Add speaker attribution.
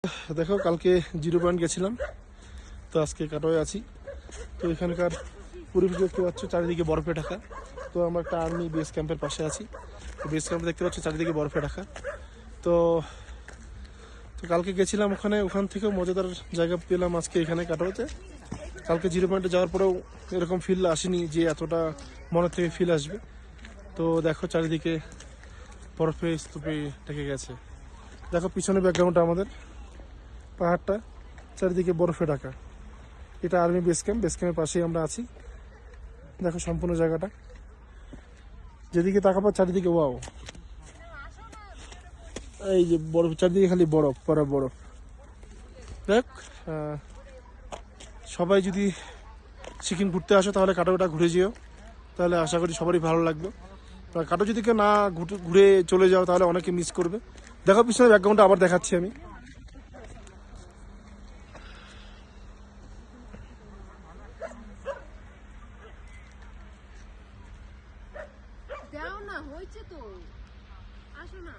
Speaker 1: দেখো কালকে 0 পয়েন্ট গেছিলাম, তো আজকে কাটোয় আছি। তো এখানকার পরিবেশ দেখতে পাচ্ছ, চারিদিকে বরফে ঢাকা। তো আমরা একটা আর্মি বেস ক্যাম্পের পাশে আছি। তো বেস ক্যাম্পে দেখতে পাচ্ছ চারিদিকে বরফে ঢাকা। তো তো কালকে গেছিলাম ওখান থেকেও মজাদার জায়গা পেলাম আজকে এখানে কাটোতে। কালকে 0 পয়েন্টে যাওয়ার পরেও এরকম ফিল আসেনি যে এতটা মনের থেকে ফিল আসবে। তো দেখো চারিদিকে বরফে স্তূপে ঢেকে গেছে। দেখো পিছনে ব্যাকগ্রাউন্ডটা আমাদের পাহাড়টা, চারিদিকে বরফে ঢাকা। এটা আর্মি বেস ক্যাম্প, বেস ক্যাম্পের পাশেই আমরা আছি। দেখো সম্পূর্ণ জায়গাটা, যেদিকে তাকাবো চারিদিকে ওয়াও, এই যে বরফ, চারিদিকে খালি বরফ বরফ বরফ। দেখ, সবাই যদি সিকিম ঘুরতে আসো তাহলে কাটোটা ঘুরে যেও, তাহলে আশা করি সবারই ভালো লাগবে। আর কাটো যদি কেউ না ঘুরে চলে যাও তাহলে অনেকে মিস করবে। দেখো পিছনে ব্যাকগ্রাউন্ডটা আবার দেখাচ্ছি আমি।
Speaker 2: দাও না, হয়েছে তো, আসো না।